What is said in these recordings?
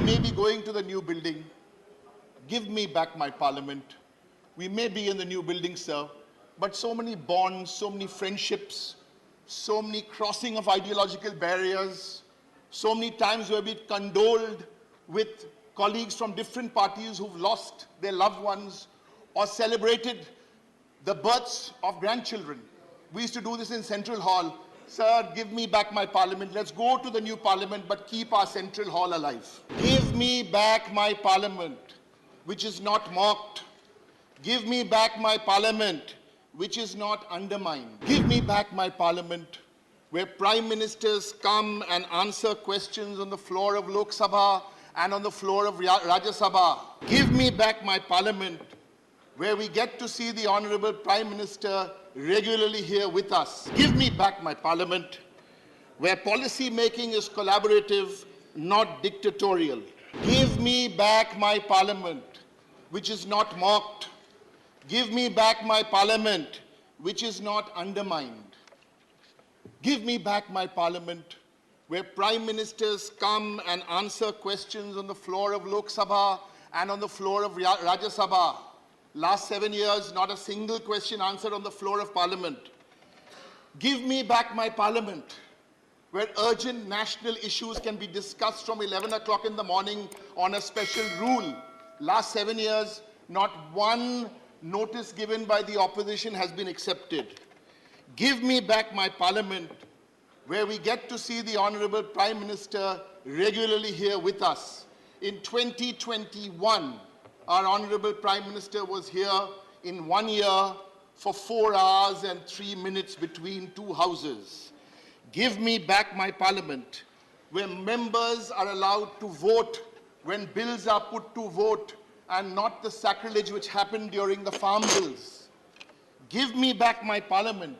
may be going to the new building. Give me back my parliament. We may be in the new building, sir, but so many bonds, so many friendships, so many crossing of ideological barriers, so many times where we condoled with colleagues from different parties who've lost their loved ones or celebrated the births of grandchildren. We used to do this in Central Hall. Sir, give me back my parliament. Let's go to the new parliament, but keep our Central Hall alive. Give me back my parliament, which is not mocked. Give me back my parliament, which is not undermined. Give me back my parliament, where prime ministers come and answer questions on the floor of Lok Sabha and on the floor of Rajya Sabha. Give me back my parliament, where we get to see the Honorable Prime Minister regularly here with us. Give me back my parliament, where policy making is collaborative, not dictatorial. Give me back my parliament, which is not mocked. Give me back my parliament, which is not undermined. Give me back my parliament, where prime ministers come and answer questions on the floor of Lok Sabha and on the floor of Rajya Sabha. Last 7 years, not a single question answered on the floor of parliament. Give me back my parliament, where urgent national issues can be discussed from 11 o'clock in the morning on a special rule. Last 7 years, not one notice given by the opposition has been accepted. Give me back my parliament, where we get to see the Honorable Prime Minister regularly here with us. In 2021, our Honorable Prime Minister was here in 1 year for 4 hours and 3 minutes between two houses. Give me back my parliament, where members are allowed to vote when bills are put to vote and not the sacrilege which happened during the farm bills. Give me back my parliament,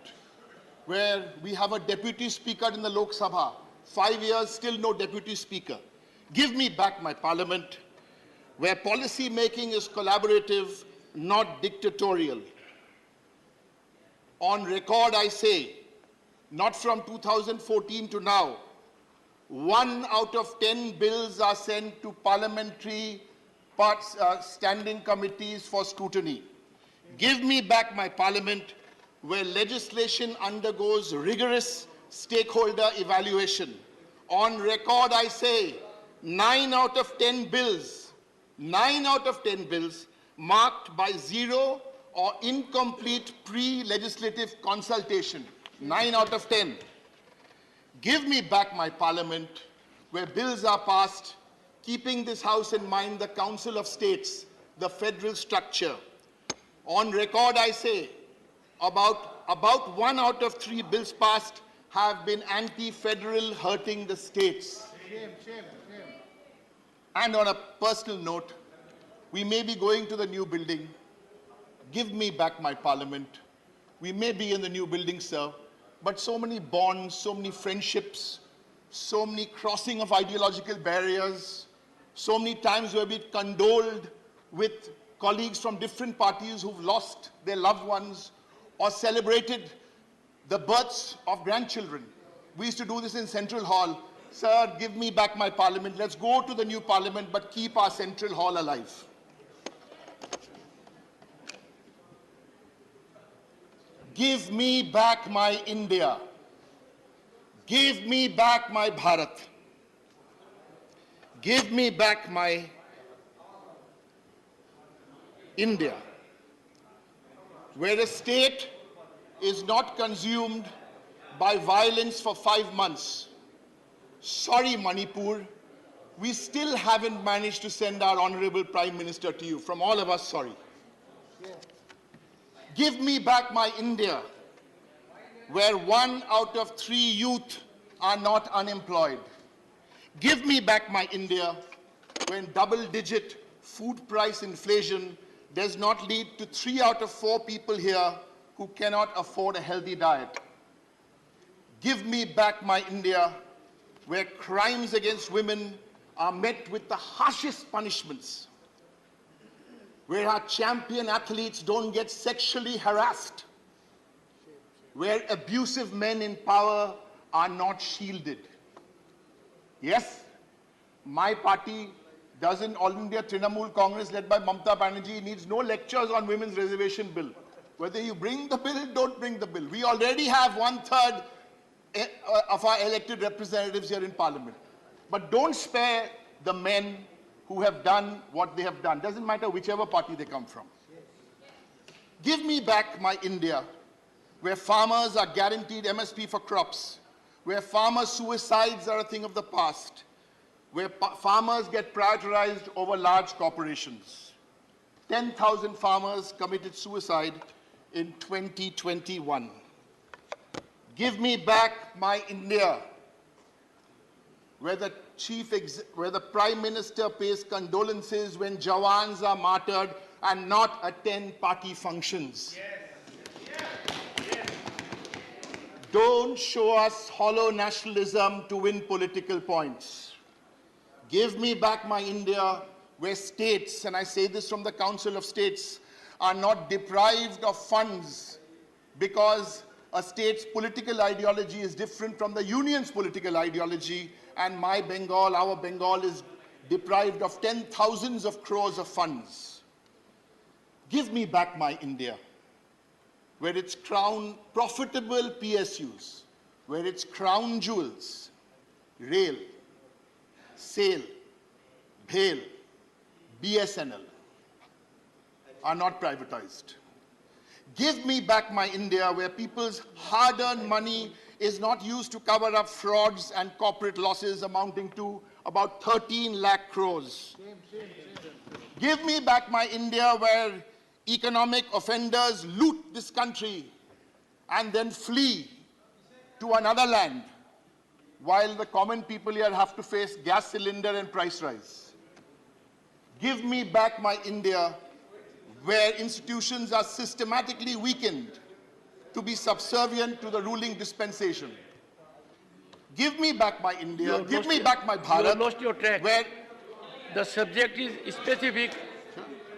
where we have a deputy speaker in the Lok Sabha. 5 years, still no deputy speaker. Give me back my parliament, where policy making is collaborative, not dictatorial. On record, I say, not from 2014 to now, 1 out of 10 bills are sent to parliamentary standing committees for scrutiny. Give me back my parliament, where legislation undergoes rigorous stakeholder evaluation. On record, I say, 9 out of 10 bills marked by 0 or incomplete pre-legislative consultation. 9 out of 10. Give me back my parliament, where bills are passed, keeping this House in mind the Council of States, the federal structure. On record, I say, about 1 out of 3 bills passed have been anti-federal, hurting the states. Shame. And on a personal note, we may be going to the new building. Give me back my parliament. We may be in the new building, sir, but so many bonds, so many friendships, so many crossing of ideological barriers, so many times where we condoled with colleagues from different parties who've lost their loved ones or celebrated the births of grandchildren. We used to do this in Central Hall. Sir, give me back my parliament. Let's go to the new parliament, but keep our Central Hall alive. Give me back my India. Give me back my Bharat. Give me back my India, where a state is not consumed by violence for 5 months. Sorry, Manipur, we still haven't managed to send our Honorable Prime Minister to you. From all of us, sorry. Give me back my India, where 1 out of 3 youth are not unemployed. Give me back my India, when double-digit food price inflation does not lead to 3 out of 4 people here who cannot afford a healthy diet. Give me back my India, where crimes against women are met with the harshest punishments, where our champion athletes don't get sexually harassed, where abusive men in power are not shielded. Yes, my party Doesn't All India Trinamool Congress led by Mamata Banerjee needs no lectures on women's reservation bill? Whether you bring the bill, don't bring the bill. We already have 1/3 of our elected representatives here in Parliament. But don't spare the men who have done what they have done. Doesn't matter whichever party they come from. Give me back my India, where farmers are guaranteed MSP for crops, where farmer suicides are a thing of the past, where farmers get prioritized over large corporations. 10,000 farmers committed suicide in 2021. Give me back my India, where the Prime Minister pays condolences when Jawans are martyred and not attend party functions. Don't show us hollow nationalism to win political points. Give me back my India, where states, and I say this from the Council of States, are not deprived of funds because a state's political ideology is different from the union's political ideology, and my Bengal, our Bengal, is deprived of 10,000s of crores of funds. Give me back my India, where its crown profitable PSUs, where its crown jewels, rail, SAIL, BHEL, BSNL, are not privatized. Give me back my India, where people's hard-earned money is not used to cover up frauds and corporate losses amounting to about 13 lakh crores. Give me back my India, where economic offenders loot this country and then flee to another land, while the common people here have to face gas cylinder and price rise. Give me back my India, where institutions are systematically weakened to be subservient to the ruling dispensation. Give me back my India, give me back my Bharat. You have lost your track. Where the subject is specific.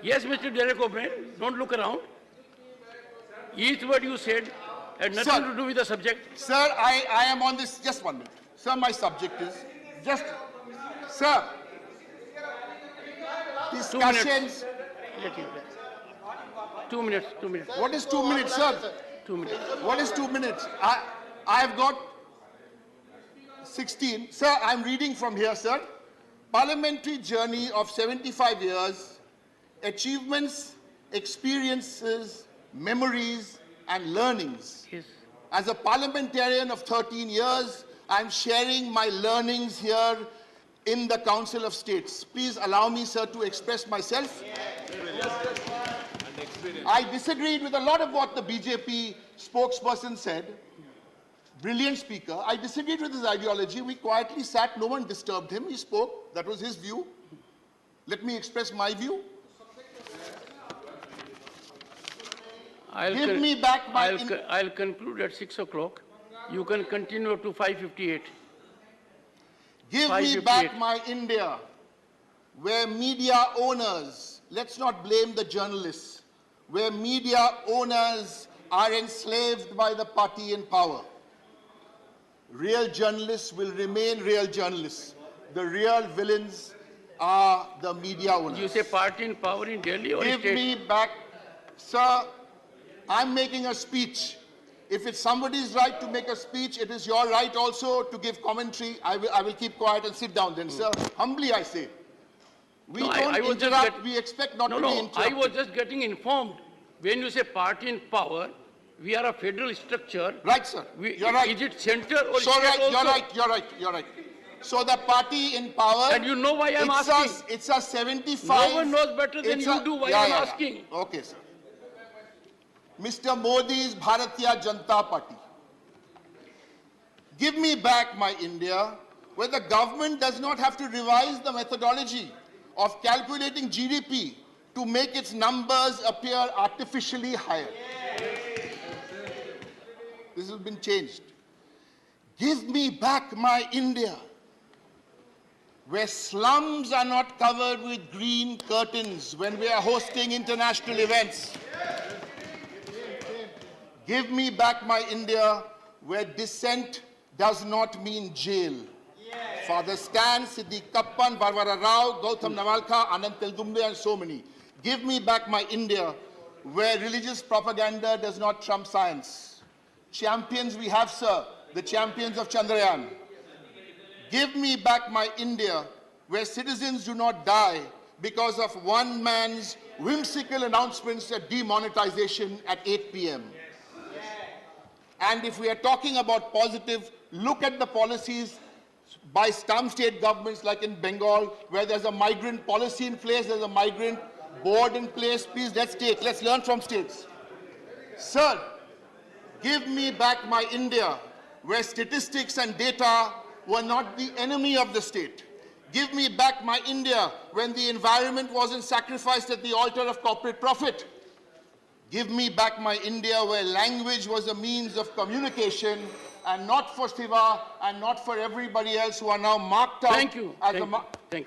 Yes, Mr. Derek O'Brien, don't look around. Each word you said had nothing to do with the subject. Sir, I am on this, just 1 minute. Sir, my subject is, sir, discussions. 2 minutes, 2 minutes. What is 2 minutes, sir? 2 minutes. What is 2 minutes? I've got 16. Sir, I'm reading from here, sir. Parliamentary journey of 75 years, achievements, experiences, memories, and learnings. Yes. As a parliamentarian of 13 years, I'm sharing my learnings here in the Council of States. Please allow me, sir, to express myself. I disagreed with a lot of what the BJP spokesperson said. Brilliant speaker. I disagreed with his ideology. We quietly sat. No one disturbed him. He spoke. That was his view. Let me express my view. Give me back my... I'll conclude at 6 o'clock. You can continue to 5:58. Give me back my India, where media owners, let's not blame the journalists, where media owners are enslaved by the party in power. Real journalists will remain real journalists. The real villains are the media owners. You say party in power in Delhi or Give state? me back, sir, I'm making a speech. If it's somebody's right to make a speech, it is your right also to give commentary. I will keep quiet and sit down then, sir. Humbly I say. We don't interrupt, we expect not to be interrupted. I was just getting informed. When you say party in power, we are a federal structure. Right, sir. You're right. Is it center or so state right, also? You're right. So the party in power... And you know why I'm asking. It's a 75... No one knows better than you do why I'm asking. Okay, sir. Mr. Modi's Bharatiya Janata Party. Give me back my India, where the government does not have to revise the methodology of calculating GDP to make its numbers appear artificially higher. This has been changed. Give me back my India, where slums are not covered with green curtains when we are hosting international events. Give me back my India, where dissent does not mean jail. Father Stan, Siddiq Kappan, Barbara Rao, Gautam Navalkar, Anand Teldumbe, and so many. Give me back my India, where religious propaganda does not trump science. Champions we have, sir, the champions of Chandrayaan. Give me back my India, where citizens do not die because of one man's whimsical announcements at demonetization at 8 p.m. And if we are talking about positive, look at the policies by some state governments like in Bengal, where there's a migrant policy in place, there's a migrant board in place. Please, let's learn from states. Sir, give me back my India, where statistics and data were not the enemy of the state. Give me back my India when the environment wasn't sacrificed at the altar of corporate profit. Give me back my India where language was a means of communication and not for Shiva and not for everybody else who are now marked out. Thank you. As Thank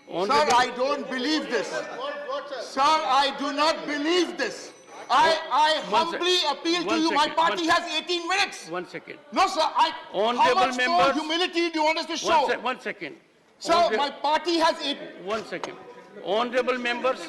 you. Sir, I don't believe this. Sir, I do not believe this. I humbly appeal to you. My party has 18 minutes. 1 second. No, sir. How much more humility do you want us to show? 1 second. Sir, my party has 8. 1 second. Honorable members.